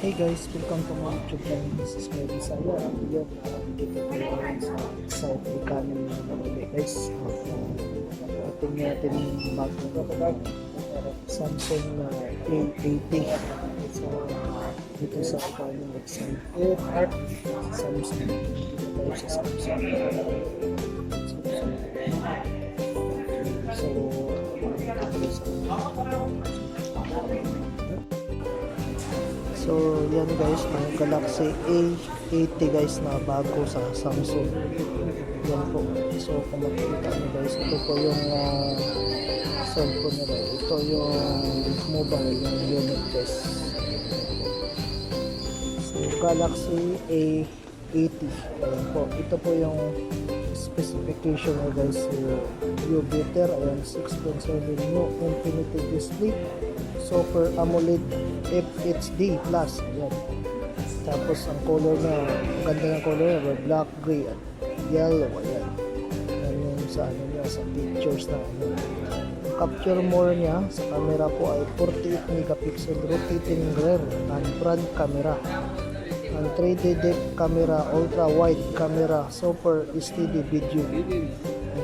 Hey guys, welcome to my YouTube channel. This is Bisaya. Ngayon, dito po naman sa excited kanin na ulit guys. Ating natin bago Samsung A80. So, dito sa kanin website. Samsung. Dito tayo sa Samsung. So, yan guys, may Galaxy A80 guys na bago sa Samsung. Yan po. So, kung makikita nyo guys, ito po yung cellphone nila. Ito yung mobile, yung unit guys. So, Galaxy A80. Ayan po. Ito po yung specification nyo guys. View better. Ayan, 6.7 new infinity display. Super AMOLED HSD Plus. Ayan. Tapos ang color na, ang ganda ng color na, black, gray, at yellow. Ayan. Yan yung sa ano niya, sa pictures na ano. Capture more niya sa camera po ay 48 megapixel rotating rear and front camera. Ang 3D depth camera, ultra wide camera, super steady video.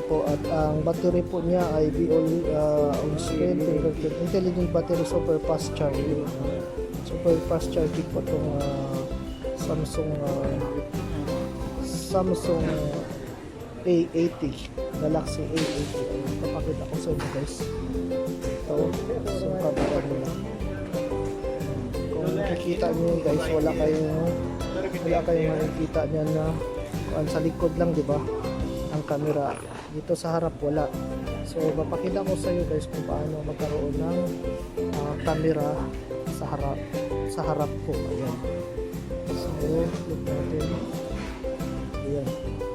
Po, at ang battery po niya ay on screen converted intelligent battery, super fast charging. Super fast charging po itong Samsung A80, Galaxy A80. Papakita ko sa inyo guys. Ito, so camera nila. Kung nakikita nyo guys, wala kayong makikita niya na sa likod lang, di ba? Ang camera dito sa harap wala. So mapakita ko sa iyo guys kung paano magkaroon ng camera sa harap ko. Ayan. So look natin. Ayan.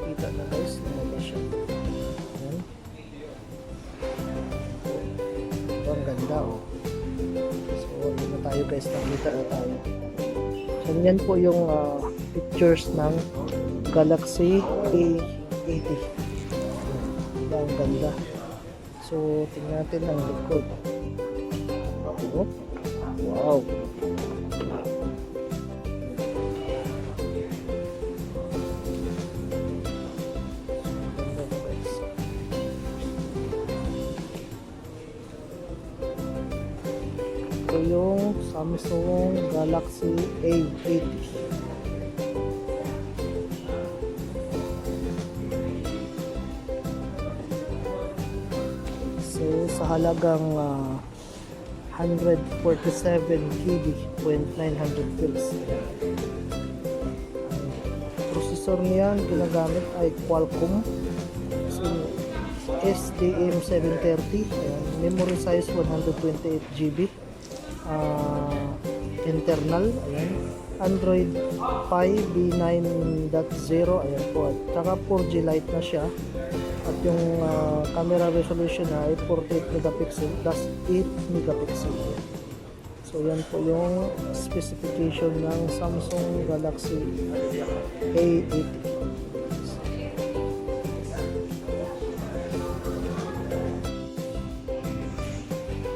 Kita na guys, lumabas siya. Ayan. Ito ang ganda oh. So yun na tayo guys, nakita na tayo. So yan po yung pictures ng Galaxy A80. Ang ganda. So tingnan natin ang likod. Oh, wow. Ito yung Samsung Galaxy A80. So, sa halagang 147 KB, 0.900 pills. Processor niya ginagamit ay Qualcomm SDM730. Memory size 128 GB. Internal. Ayan. Android Pie V9.0. Ayan po. At saka 4G Lite na siya. At yung camera resolution ay 48 megapixel plus 8 megapixel. So yan po yung specification ng Samsung Galaxy A80.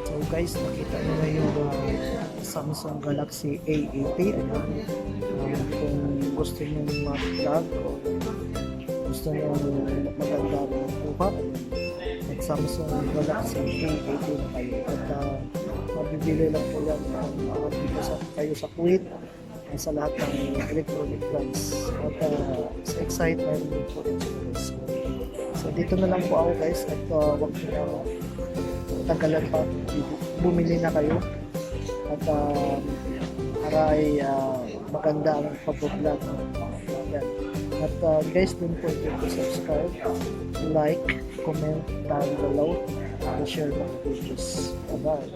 So guys, nakita nyo na yung Samsung Galaxy A80. Kung gusto nyo mag-vlog o gusto nyo maganda ng kuha at Samsung Galaxy A80 na kayo. At mabibili lang po yan dito kayo sa Kuwait sa lahat ng electronic brands. At sa excitement po rin so dito na lang po ako guys, at wag nyo na tagalan pa, bumili na kayo at para ay maganda ang pag-vlog. At guys, don't forget to subscribe, like, comment down below, and share my videos. Bye-bye.